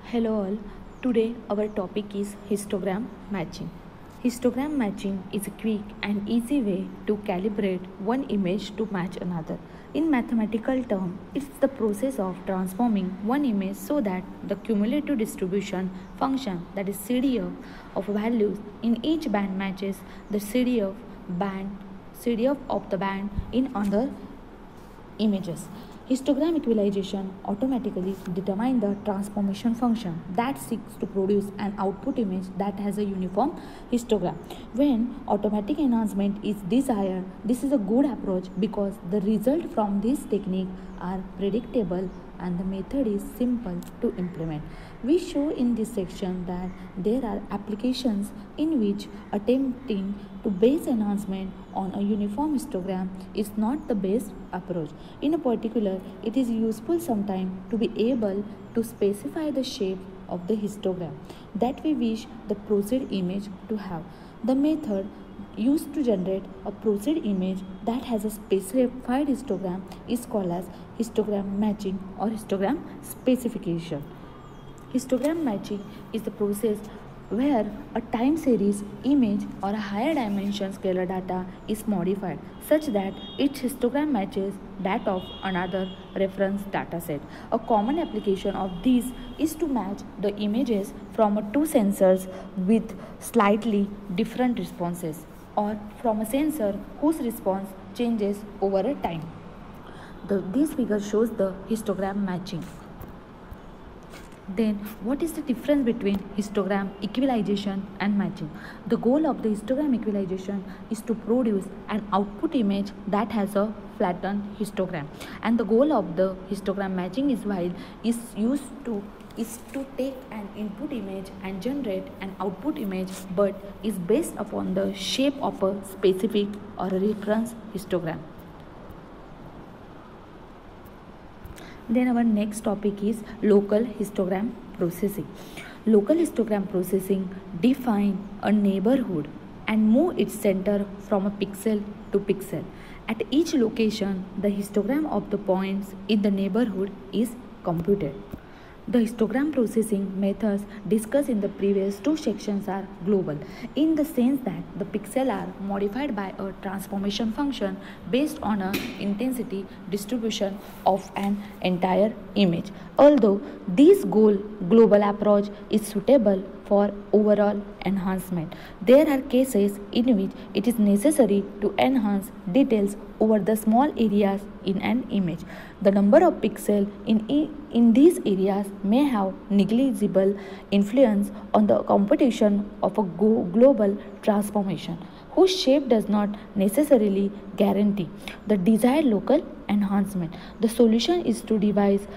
Hello all. Today our topic is histogram matching. Histogram matching is a quick and easy way to calibrate one image to match another. In mathematical terms, it's the process of transforming one image so that the cumulative distribution function, that is CDF, of values in each band matches the CDF of the band in other images. Histogram equalization automatically determines the transformation function that seeks to produce an output image that has a uniform histogram. When automatic enhancement is desired, this is a good approach because the result from this technique are predictable and the method is simple to implement. We show in this section that there are applications in which attempting to base enhancement on a uniform histogram is not the best approach. In a particular, it is useful sometimes to be able to specify the shape of the histogram that we wish the processed image to have. The method used to generate a processed image that has a specified histogram is called as histogram matching or histogram specification. Histogram matching is the process where a time series image or a higher dimension scalar data is modified such that its histogram matches that of another reference dataset. A common application of this is to match the images from two sensors with slightly different responses or from a sensor whose response changes over a time. This figure shows the histogram matching. Then, what is the difference between histogram equalization and matching? The goal of the histogram equalization is to produce an output image that has a flattened histogram, and the goal of the histogram matching is to take an input image and generate an output image, but is based upon the shape of a specific or a reference histogram. Then our next topic is local histogram processing. Local histogram processing define a neighborhood and move its center from a pixel to pixel. At each location, the histogram of the points in the neighborhood is computed. The histogram processing methods discussed in the previous two sections are global in the sense that the pixels are modified by a transformation function based on an intensity distribution of an entire image. Although this global approach is suitable for overall enhancement, there are cases in which it is necessary to enhance details over the small areas in an image. The number of pixels in these areas may have negligible influence on the computation of a global transformation, whose shape does not necessarily guarantee the desired local enhancement. The solution is to devise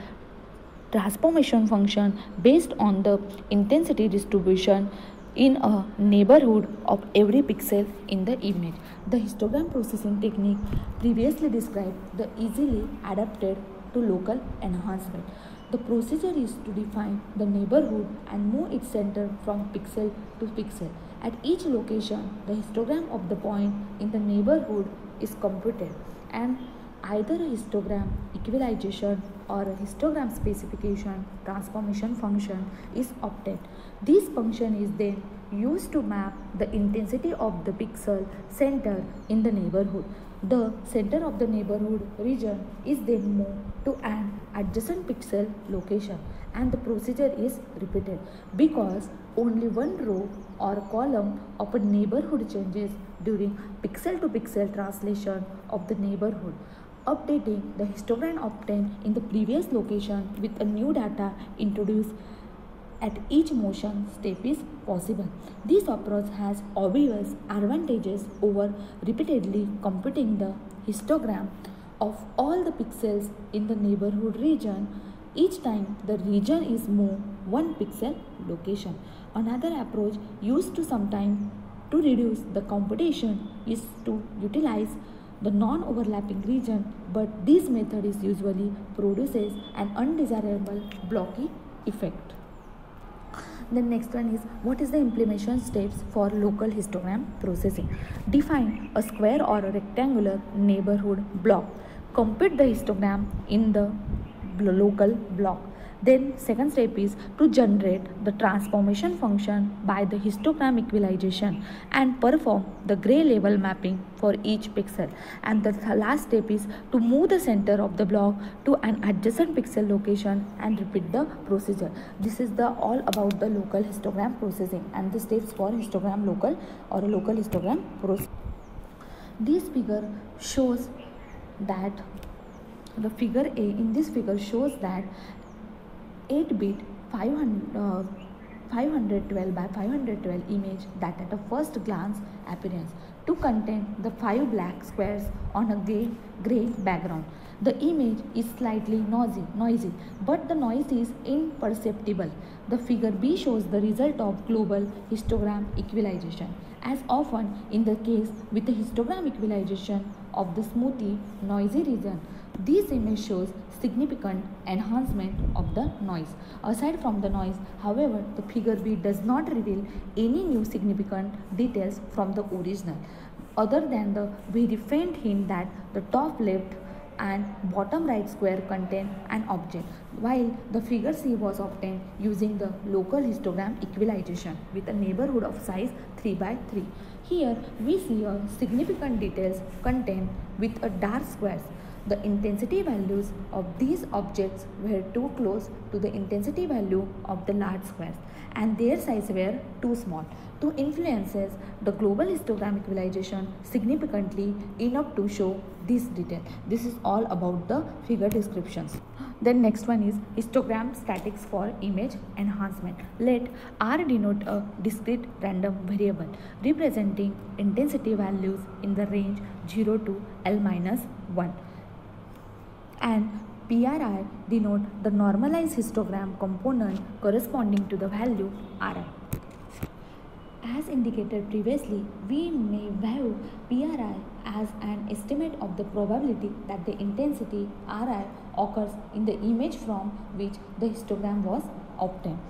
transformation function based on the intensity distribution in a neighborhood of every pixel in the image. The histogram processing technique previously described the easily adapted to local enhancement. The procedure is to define the neighborhood and move its center from pixel to pixel. At each location, the histogram of the point in the neighborhood is computed, and either a histogram equalization or a histogram specification transformation function is obtained. This function is then used to map the intensity of the pixel center in the neighborhood. The center of the neighborhood region is then moved to an adjacent pixel location, and the procedure is repeated because only one row or column of a neighborhood changes during pixel to pixel translation of the neighborhood. Updating the histogram obtained in the previous location with a new data introduced at each motion step is possible. This approach has obvious advantages over repeatedly computing the histogram of all the pixels in the neighborhood region each time the region is moved one pixel location. Another approach used to sometime to reduce the computation is to utilize the non-overlapping region, but this method is usually produces an undesirable blocky effect. The next one is, what is the implementation steps for local histogram processing? Define a square or a rectangular neighborhood block. Compute the histogram in the local block. Then second step is to generate the transformation function by the histogram equalization and perform the gray level mapping for each pixel. And the last step is to move the center of the block to an adjacent pixel location and repeat the procedure. This is the all about the local histogram processing and the steps for histogram local or a local histogram process. This figure shows that the figure A in this figure shows that 8-bit 512 by 512 image that at a first glance appearance to contain the 5 black squares on a gray background. The image is slightly noisy, but the noise is imperceptible. The figure B shows the result of global histogram equalization. As often in the case with the histogram equalization of the smoothly noisy region, this image shows significant enhancement of the noise. Aside from the noise, however, the figure B does not reveal any new significant details from the original, other than the very faint hint that the top left and bottom right square contain an object, while the figure C was obtained using the local histogram equalization with a neighborhood of size 3 by 3. Here we see a significant details contained with a dark squares. The intensity values of these objects were too close to the intensity value of the large squares, and their size were too small to influence the global histogram equalization significantly enough to show this detail. This is all about the figure descriptions. Then next one is histogram statics for image enhancement. Let R denote a discrete random variable representing intensity values in the range 0 to L-1. And PRI denote the normalized histogram component corresponding to the value Ri. As indicated previously, we may view PRI as an estimate of the probability that the intensity Ri occurs in the image from which the histogram was obtained.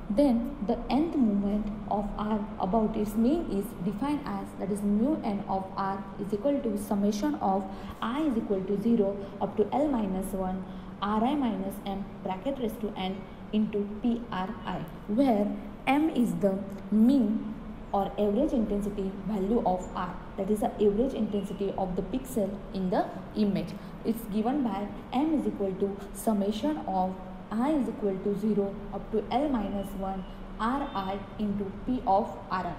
Then the nth moment of R about its mean is defined as, that is, mu n of R is equal to summation of I is equal to 0 up to L minus 1 Ri minus m bracket raised to n into PRI, where m is the mean or average intensity value of R, that is the average intensity of the pixel in the image. It's given by m is equal to summation of I is equal to 0 up to L minus 1 Ri into P of Ri.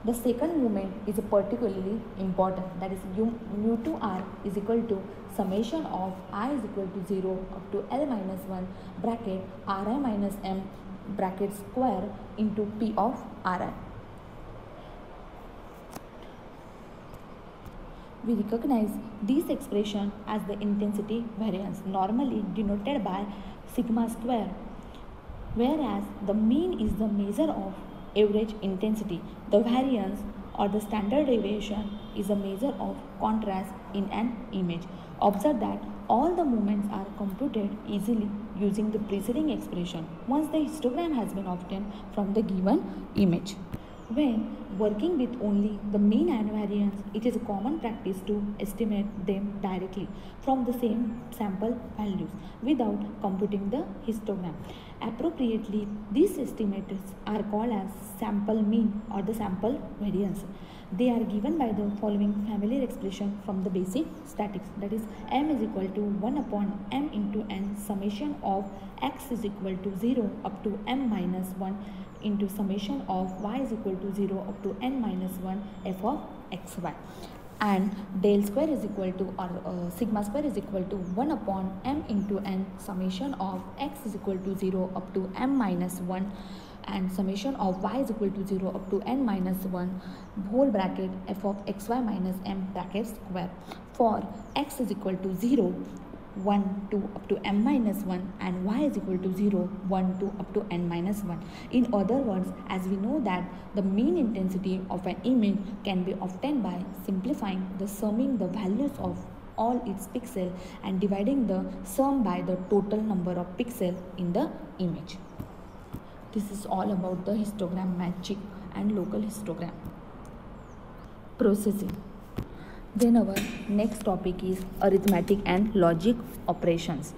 The second moment is particularly important, that is mu to R is equal to summation of I is equal to 0 up to L minus 1 bracket Ri minus m bracket square into P of Ri. We recognize this expression as the intensity variance, normally denoted by sigma square, whereas the mean is the measure of average intensity. The variance or the standard deviation is a measure of contrast in an image. Observe that all the moments are computed easily using the preceding expression once the histogram has been obtained from the given image. When working with only the mean and variance, it is a common practice to estimate them directly from the same sample values without computing the histogram. Appropriately, these estimates are called as sample mean or the sample variance. They are given by the following familiar expression from the basic statics, that is m is equal to 1 upon m into n summation of x is equal to 0 up to m minus 1 into summation of y is equal to 0 up to n minus 1 f of xy, and del square is equal to or sigma square is equal to 1 upon m into n summation of x is equal to 0 up to m minus 1 and summation of y is equal to 0 up to n minus 1 whole bracket f of xy minus m bracket square. For x is equal to 0, 1 to up to m minus 1 and y is equal to 0, 1 to up to n minus 1. In other words, as we know that the mean intensity of an image can be obtained by simplifying the summing the values of all its pixels and dividing the sum by the total number of pixels in the image. This is all about the histogram matching and local histogram processing. Then our next topic is arithmetic and logic operations.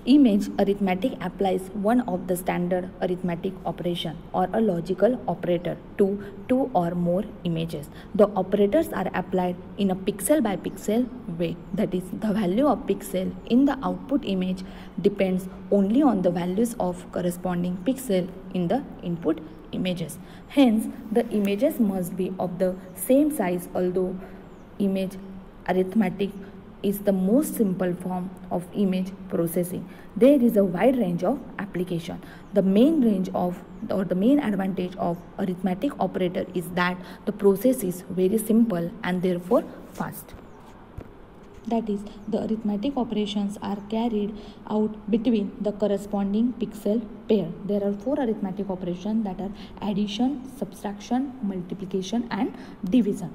Image arithmetic applies one of the standard arithmetic operation or a logical operator to two or more images. The operators are applied in a pixel by pixel way. That is, the value of pixel in the output image depends only on the values of corresponding pixel in the input images. Hence, the images must be of the same size, although image arithmetic is the most simple form of image processing. There is a wide range of application. The main advantage of arithmetic operator is that the process is very simple and therefore fast. That is, the arithmetic operations are carried out between the corresponding pixel pair. There are 4 arithmetic operations, that are addition, subtraction, multiplication and division.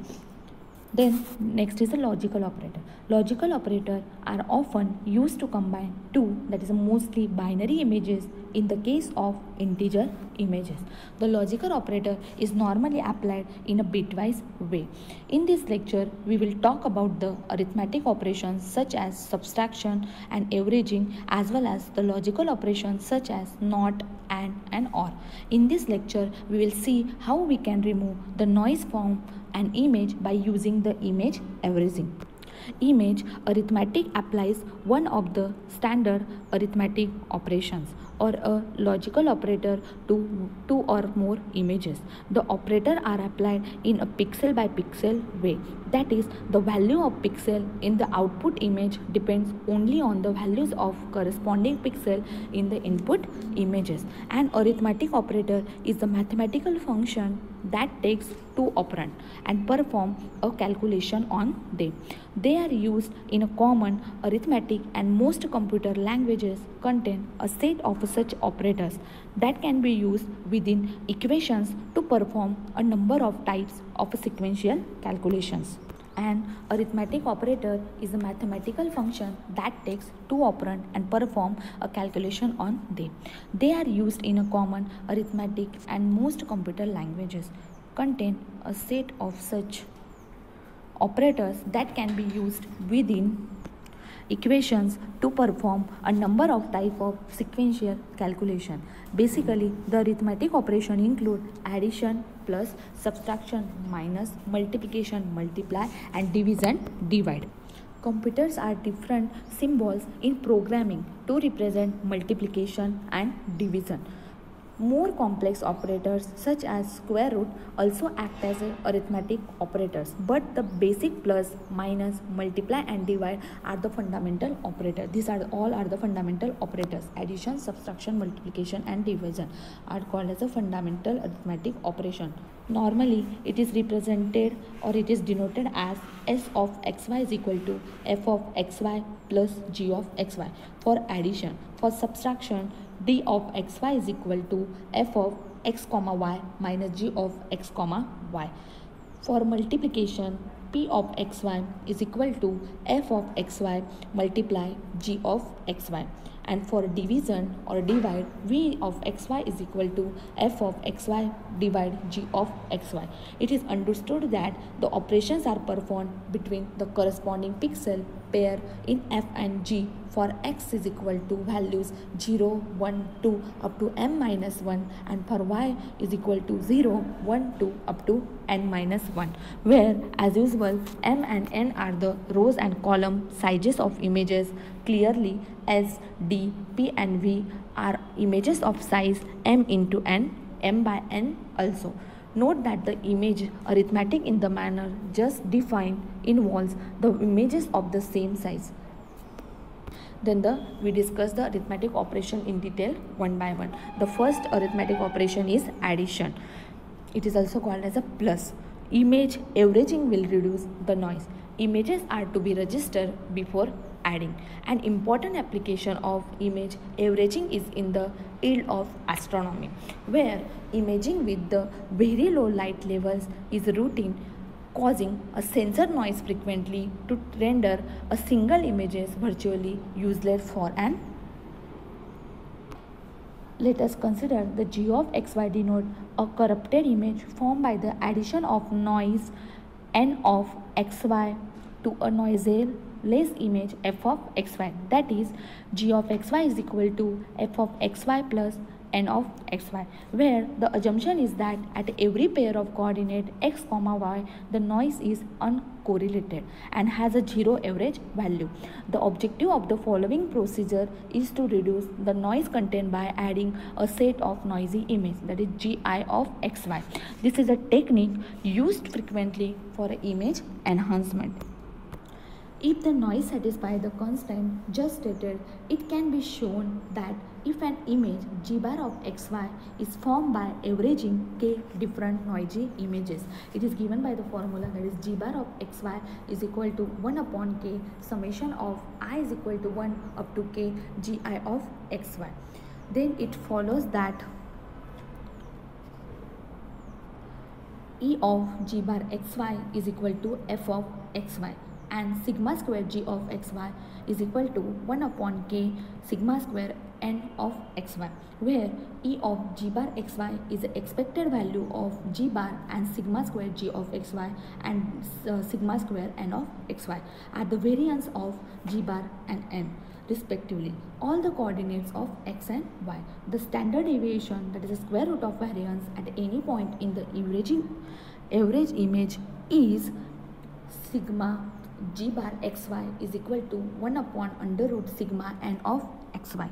Then next is a logical operator. Logical operators are often used to combine two, that is mostly binary images in the case of integer images. The logical operator is normally applied in a bitwise way. In this lecture, we will talk about the arithmetic operations such as subtraction and averaging, as well as the logical operations such as NOT, and OR. In this lecture, we will see how we can remove the noise from an image by using the image averaging. Image arithmetic applies one of the standard arithmetic operations or a logical operator to two or more images. The operator are applied in a pixel by pixel way. That is, the value of pixel in the output image depends only on the values of corresponding pixel in the input images. An arithmetic operator is a mathematical function that takes two operands and perform a calculation on them. They are used in a common arithmetic, and most computer languages contain a set of such operators that can be used within equations to perform a number of types of sequential calculations. An arithmetic operator is a mathematical function that takes two operands and perform a calculation on them. They are used in a common arithmetic, and most computer languages contain a set of such operators that can be used within equations to perform a number of types of sequential calculation. Basically, the arithmetic operation include addition, plus, subtraction, minus, multiplication, multiply, and division, divide. Computers are different symbols in programming to represent multiplication and division. More complex operators such as square root also act as arithmetic operators, but the basic plus, minus, multiply and divide are the fundamental operators. These are all the fundamental operators. Addition, subtraction, multiplication and division are called as a fundamental arithmetic operation. Normally, it is represented or it is denoted as S of xy is equal to f of xy plus g of xy for addition. For subtraction, d of xy is equal to f of x comma y minus g of x comma y. For multiplication, p of xy is equal to f of xy multiply g of xy. And for division or divide, v of xy is equal to f of xy divide g of xy. It is understood that the operations are performed between the corresponding pixel pair in f and g for x is equal to values 0, 1, 2 up to m minus 1, and for y is equal to 0, 1, 2 up to n minus 1, where as usual m and n are the rows and column sizes of images. Clearly, S, D, P and V are images of size m into n, m by n also. Note that the image arithmetic in the manner just defined involves the images of the same size. Then we discuss the arithmetic operation in detail one by one. The first arithmetic operation is addition. It is also called as a plus. Image averaging will reduce the noise. Images are to be registered before adding. An important application of image averaging is in the field of astronomy, where imaging with the very low light levels is routine, causing a sensor noise frequently to render a single image virtually useless for an. Let us consider the g of xy denote a corrupted image formed by the addition of noise n of xy to a noisel less image f of xy, that is g of xy is equal to f of xy plus n of xy, where the assumption is that at every pair of coordinate x comma y the noise is uncorrelated and has a zero average value. The objective of the following procedure is to reduce the noise content by adding a set of noisy images, that is gi of xy. This is a technique used frequently for image enhancement. If the noise satisfies the constraint just stated, it can be shown that if an image g bar of xy is formed by averaging k different noisy images, it is given by the formula, that is g bar of xy is equal to 1 upon k summation of I is equal to 1 up to k gi of xy. Then it follows that E of g bar xy is equal to f of xy, and sigma square g of xy is equal to 1 upon k sigma square n of xy, where E of g bar xy is the expected value of g bar and sigma square g of xy and sigma square n of xy are the variance of g bar and n respectively, all the coordinates of x and y. The standard deviation, that is the square root of variance at any point in the average image, is sigma g bar xy is equal to 1 upon under root sigma n of xy.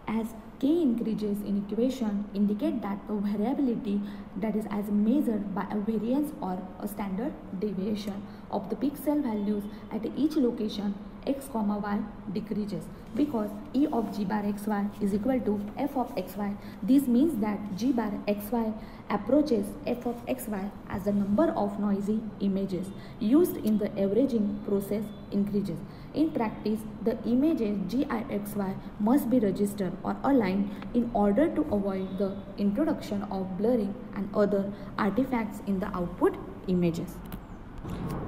As k increases in equation indicate that the variability, that is as measured by a variance or a standard deviation of the pixel values at each location x comma y decreases, because E of g bar xy is equal to f of xy. This means that g bar xy approaches f of xy as the number of noisy images used in the averaging process increases. In practice, the images GIXY must be registered or aligned in order to avoid the introduction of blurring and other artifacts in the output images.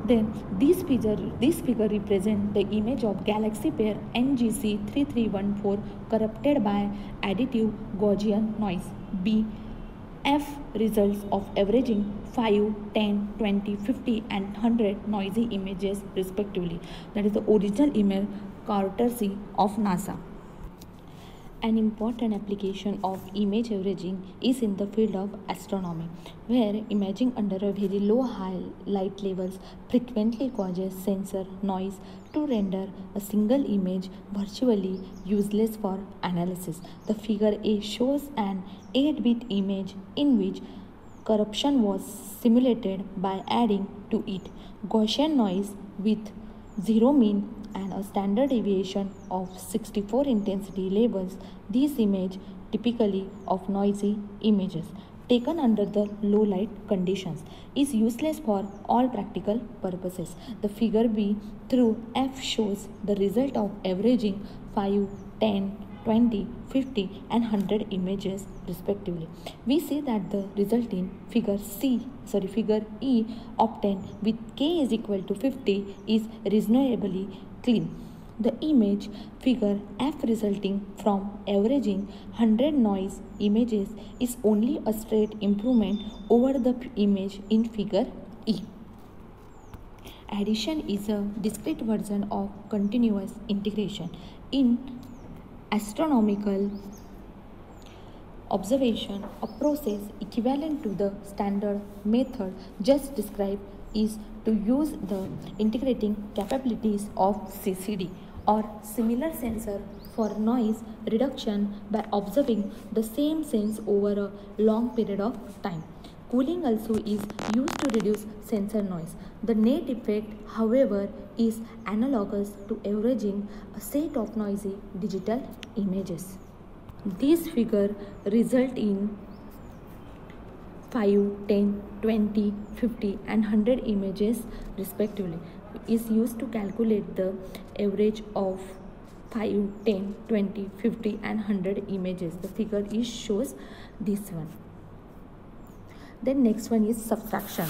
Then this figure represents the image of galaxy pair NGC 3314 corrupted by additive Gaussian noise. B. F results of averaging 5, 10, 20, 50 and 100 noisy images respectively. That is the original image courtesy of NASA. An important application of image averaging is in the field of astronomy, where imaging under a very low light levels frequently causes sensor noise to render a single image virtually useless for analysis. The figure A shows an 8-bit image in which corruption was simulated by adding to it Gaussian noise with zero mean and a standard deviation of 64 intensity levels. This image typically of noisy images taken under the low light conditions is useless for all practical purposes. The figure B through F shows the result of averaging 5, 10, 20, 50 and 100 images respectively. We see that the result in figure E obtained with k is equal to 50 is reasonably clean. The image figure F resulting from averaging 100 noise images is only a straight improvement over the image in figure E. Addition is a discrete version of continuous integration. In astronomical observation, a process equivalent to the standard method just described is to use the integrating capabilities of CCD or similar sensor for noise reduction by observing the same sense over a long period of time. Cooling also is used to reduce sensor noise. The net effect, however, is analogous to averaging a set of noisy digital images. This figure results in 5, 10, 20, 50 and 100 images respectively is used to calculate the average of 5, 10, 20, 50 and 100 images. The figure is shows this one. Then next one is subtraction.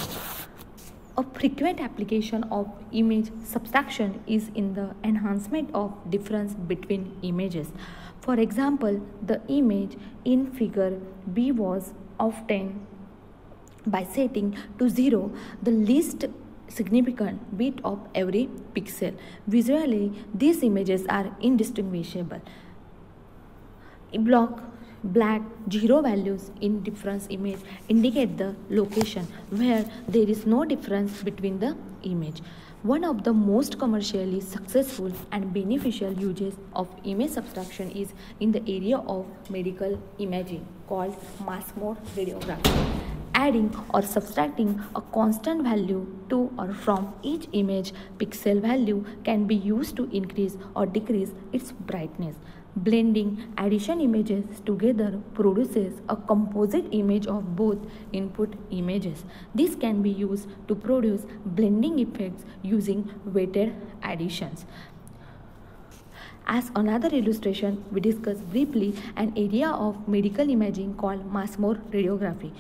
A frequent application of image subtraction is in the enhancement of difference between images. For example, the image in figure B was obtained by setting to 0 the least significant bit of every pixel. Visually, these images are indistinguishable. Black zero values in difference image indicate the location where there is no difference between the image. One of the most commercially successful and beneficial uses of image subtraction is in the area of medical imaging called mass mode radiography. Adding or subtracting a constant value to or from each image pixel value can be used to increase or decrease its brightness. Blending addition images together produces a composite image of both input images. This can be used to produce blending effects using weighted additions. As another illustration, we discuss briefly an area of medical imaging called mass mode radiography.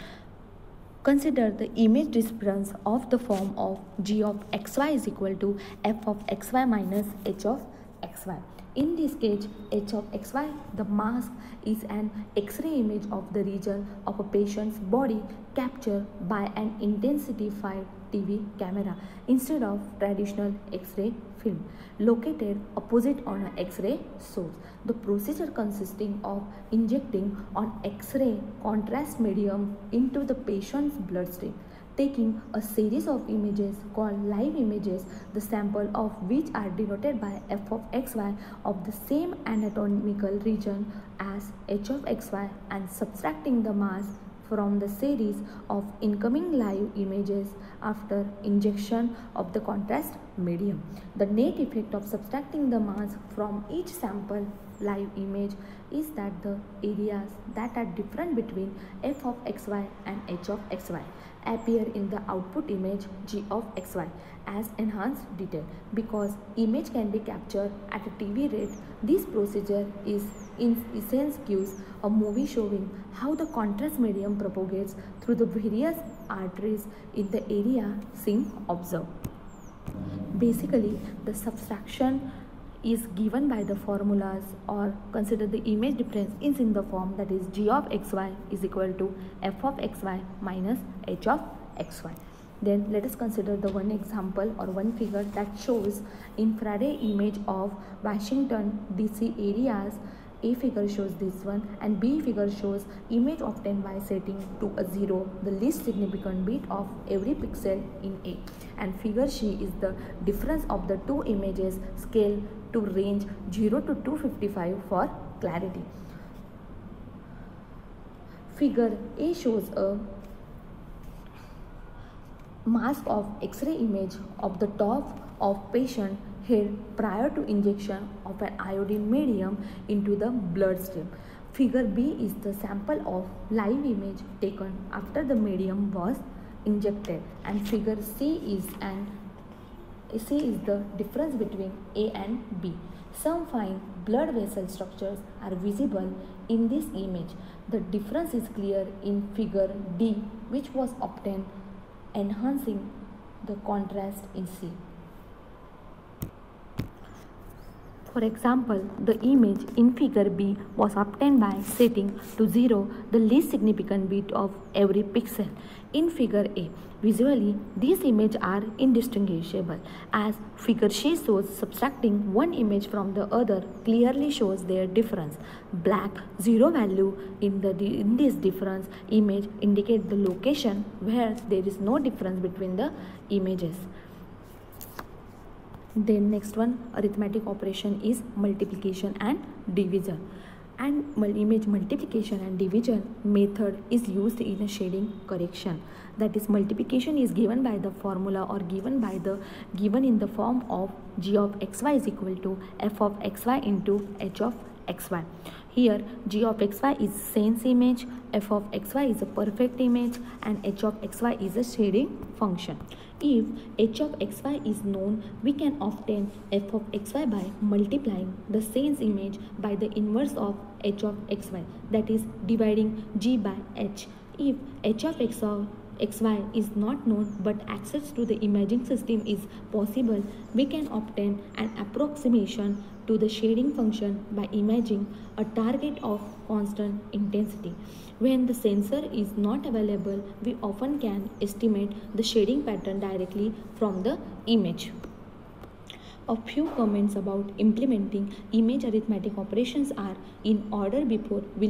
Consider the image difference of the form of g of xy is equal to f of xy minus h of xy. In this case, h of xy, the mask is an X-ray image of the region of a patient's body captured by an intensified TV camera instead of traditional X-ray film located opposite on an X-ray source. The procedure consisting of injecting an X-ray contrast medium into the patient's bloodstream, taking a series of images called live images, the sample of which are denoted by f of xy of the same anatomical region as h of xy, and subtracting the mask from the series of incoming live images after injection of the contrast medium. The net effect of subtracting the mask from each sample live image is that the areas that are different between f of xy and h of xy appear in the output image g of xy as enhanced detail. Because image can be captured at a TV rate, this procedure is in essence gives a movie showing how the contrast medium propagates through the various arteries in the area seen observed. Basically, the subtraction is given by the formulas, or consider the image difference is in the form that is g of xy is equal to f of xy minus h of xy. Then let us consider the one example or one figure that shows infrared image of Washington DC areas. A figure shows this one and B figure shows image obtained by setting to a 0 the least significant bit of every pixel in A, and figure C is the difference of the two images scale to range 0 to 255 for clarity. Figure A shows a mask of X-ray image of the top of patient head prior to injection of an iodine medium into the bloodstream. Figure B is the sample of live image taken after the medium was injected, and figure C is the difference between A and B. Some fine blood vessel structures are visible in this image. The difference is clear in figure D, which was obtained enhancing the contrast in C. For example, the image in figure B was obtained by setting to 0 the least significant bit of every pixel. In figure A, visually these images are indistinguishable, as figure C shows subtracting one image from the other clearly shows their difference. Black zero value in this difference image indicate the location where there is no difference between the images. Then next one, arithmetic operation is multiplication and division. And image multiplication and division method is used in a shading correction. That is, multiplication is given by the formula or given in the form of g of xy is equal to f of xy into h of xy. Here g of xy is sense image, f of xy is a perfect image, and h of xy is a shading function. If h of xy is known, we can obtain f of xy by multiplying the sense image by the inverse of h of xy, that is dividing g by h. If h of xy is not known but access to the imaging system is possible, we can obtain an approximation to the shading function by imagining a target of constant intensity. When the sensor is not available, we often can estimate the shading pattern directly from the image. A few comments about implementing image arithmetic operations are in order before we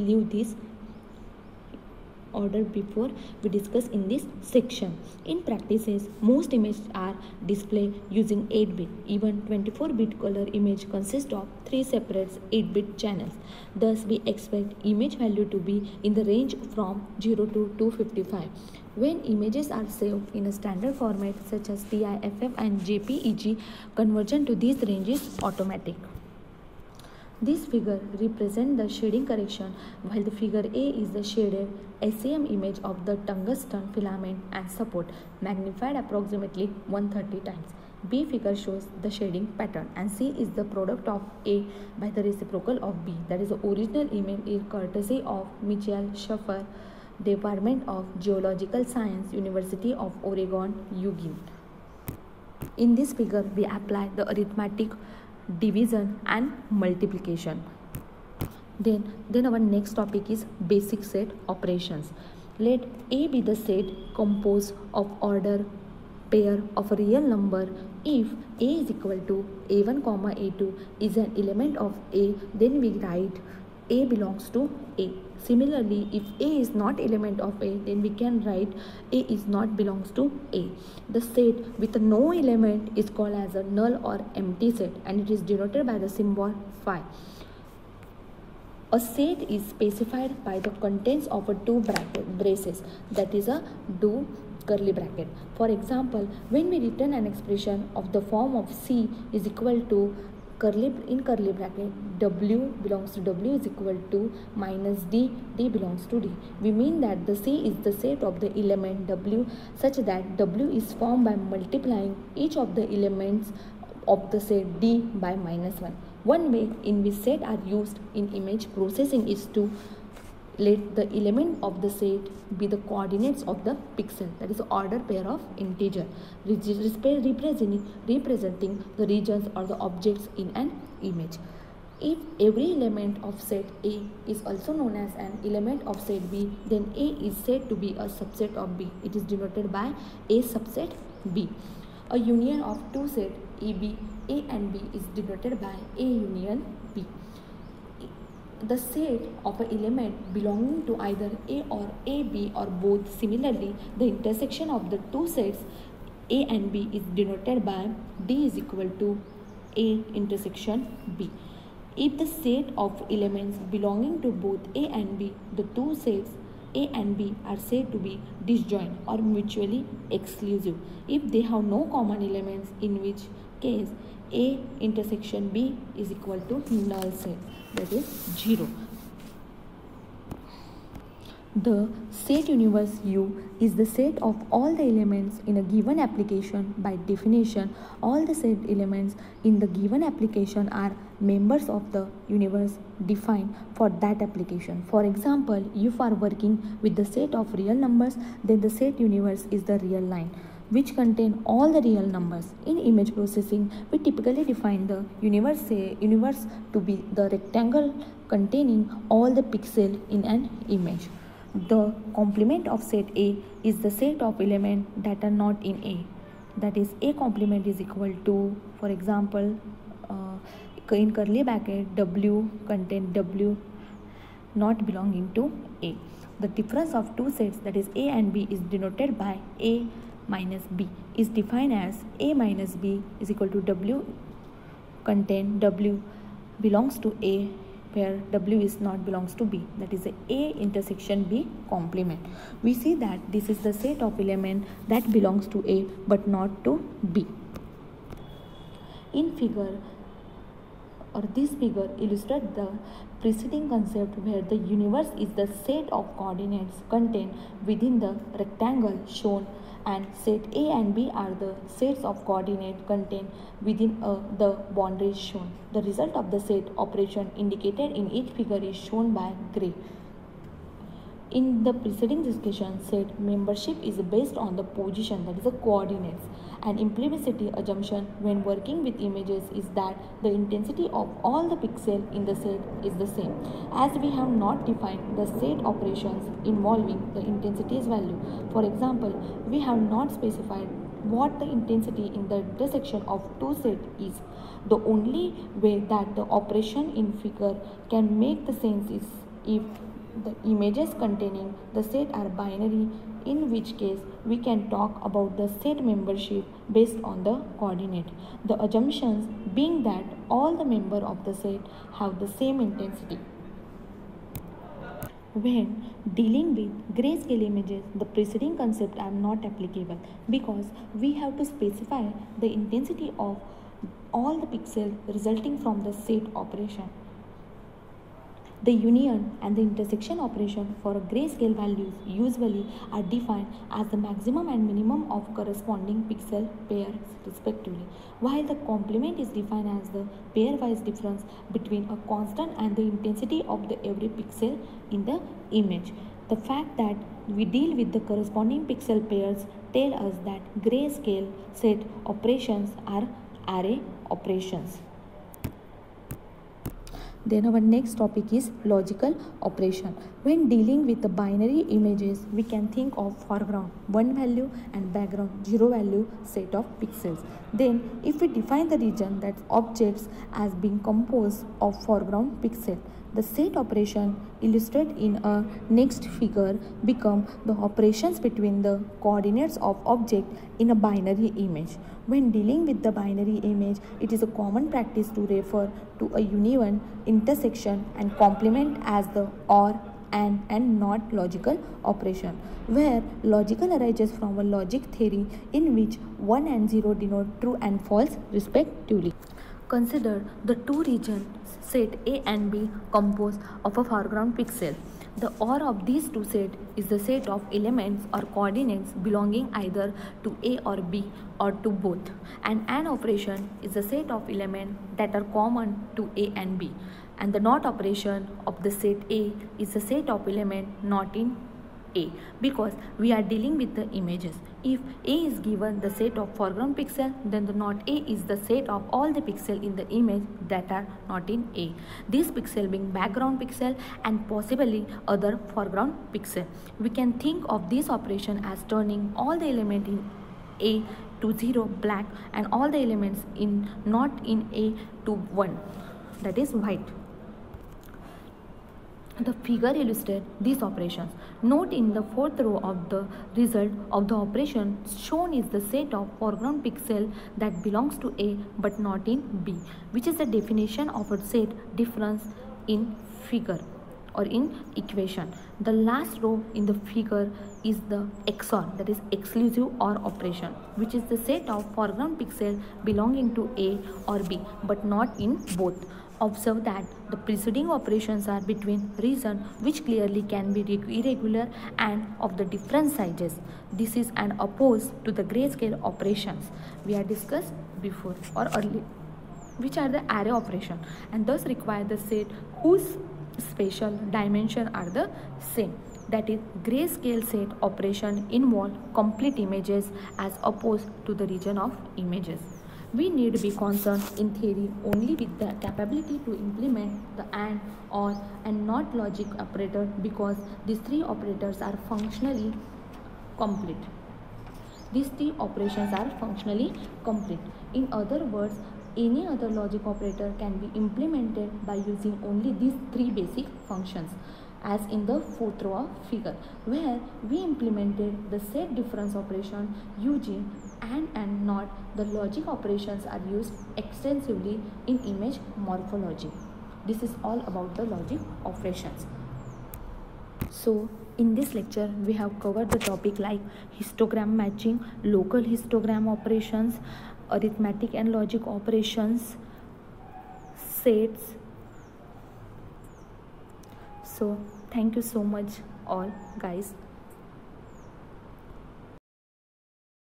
discuss in this section. In practices, most images are displayed using 8-bit. Even 24-bit color image consists of 3 separate 8-bit channels. Thus, we expect image value to be in the range from 0 to 255. When images are saved in a standard format such as TIFF and JPEG, conversion to these ranges is automatic. This figure represents the shading correction, while the figure A is the shaded SEM image of the tungsten filament and support, magnified approximately 130 times. B figure shows the shading pattern, and C is the product of A by the reciprocal of B. That is, the original image is courtesy of Michael Schaffer, Department of Geological Science, University of Oregon, Eugene. In this figure, we apply the arithmetic division and multiplication. Then our next topic is basic set operations. Let A be the set composed of order pair of a real number. If A is equal to A1, A2 is an element of A, then we write A belongs to A. Similarly, if A is not element of A, then we can write A is not belongs to A. The set with no element is called as a null or empty set, and it is denoted by the symbol phi. A set is specified by the contents of a two braces, that is a do curly bracket. For example, when we return an expression of the form of C is equal to curly bracket W belongs to W is equal to minus D belongs to D, we mean that the C is the set of the element W such that W is formed by multiplying each of the elements of the set D by minus 1. One way in which sets are used in image processing is to let the element of the set be the coordinates of the pixel, that is, order pair of integer, representing the regions or the objects in an image. If every element of set A is also known as an element of set B, then A is said to be a subset of B. It is denoted by A subset B. A union of two sets A and B is denoted by A union B. The set of an element belonging to either A or A, B or both. Similarly, the intersection of the two sets A and B is denoted by D is equal to A intersection B. If the set of elements belonging to both A and B, the two sets A and B are said to be disjoint or mutually exclusive if they have no common elements, in which case A intersection B is equal to null set, that is 0. The set universe U is the set of all the elements in a given application. By definition, all the set elements in the given application are members of the universe defined for that application. For example, if you are working with the set of real numbers, then the set universe is the real line which contain all the real numbers. In image processing, we typically define the universe to be the rectangle containing all the pixels in an image. The complement of set A is the set of elements that are not in A. That is, A complement is equal to, for example, in curly bracket, W contain W not belonging to A. The difference of two sets, that is A and B, is denoted by A minus B, is defined as A minus B is equal to W contain W belongs to A, where W is not belongs to B, that is A intersection B complement. We see that this is the set of element that belongs to A but not to B. This figure illustrates the preceding concept, where the universe is the set of coordinates contained within the rectangle shown, and set A and B are the sets of coordinates contained within the boundaries shown. The result of the set operation indicated in each figure is shown by gray. In the preceding discussion said membership is based on the position, that is the coordinates, and implicity assumption when working with images is that the intensity of all the pixels in the set is the same. As we have not defined the set operations involving the intensity's value. For example, we have not specified what the intensity in the intersection of two sets is. The only way that the operation in figure can make the sense is if the images containing the set are binary, in which case we can talk about the set membership based on the coordinate. The assumptions being that all the members of the set have the same intensity. When dealing with grayscale images, the preceding concepts are not applicable because we have to specify the intensity of all the pixels resulting from the set operation. The union and the intersection operation for grayscale values usually are defined as the maximum and minimum of corresponding pixel pairs respectively, while the complement is defined as the pairwise difference between a constant and the intensity of the every pixel in the image. The fact that we deal with the corresponding pixel pairs tell us that grayscale set operations are array operations. Then our next topic is logical operation. When dealing with the binary images, we can think of foreground 1 value and background 0 value set of pixels. Then if we define the region, that objects as being composed of foreground pixel, the set operation illustrated in a next figure become the operations between the coordinates of object in a binary image. When dealing with the binary image, it is a common practice to refer to a union, intersection and complement as the or, and not logical operation, where logical arises from a logic theory in which 1 and 0 denote true and false respectively. Consider the two regions set A and B composed of a foreground pixel. The OR of these two sets is the set of elements or coordinates belonging either to A or B or to both. And AND operation is the set of elements that are common to A and B. And the NOT operation of the set A is the set of elements not in A, because we are dealing with the images. If A is given the set of foreground pixel, then the not A is the set of all the pixels in the image that are not in A. This pixel being background pixel and possibly other foreground pixel. We can think of this operation as turning all the elements in A to 0 black and all the elements in not in A to 1, that is white. The figure illustrates these operations. Note in the fourth row of the result of the operation shown is the set of foreground pixel that belongs to A but not in B, which is the definition of a set difference in figure or in equation. The last row in the figure is the XOR, that is exclusive OR operation, which is the set of foreground pixel belonging to A or B but not in both. Observe that the preceding operations are between regions which clearly can be irregular and of the different sizes. This is an opposed to the grayscale operations we had discussed before or earlier, which are the array operation and thus require the set whose spatial dimensions are the same. That is, grayscale set operation involve complete images as opposed to the region of images. We need to be concerned in theory only with the capability to implement the AND, OR and NOT logic operator because these three operators are functionally complete. These three operations are functionally complete. In other words, any other logic operator can be implemented by using only these three basic functions, as in the fourth row of figure, where we implemented the set difference operation using and NOT. The logic operations are used extensively in image morphology. This is all about the logic operations. So in this lecture we have covered the topic like histogram matching, local histogram operations, arithmetic and logic operations, sets. So thank you so much all guys.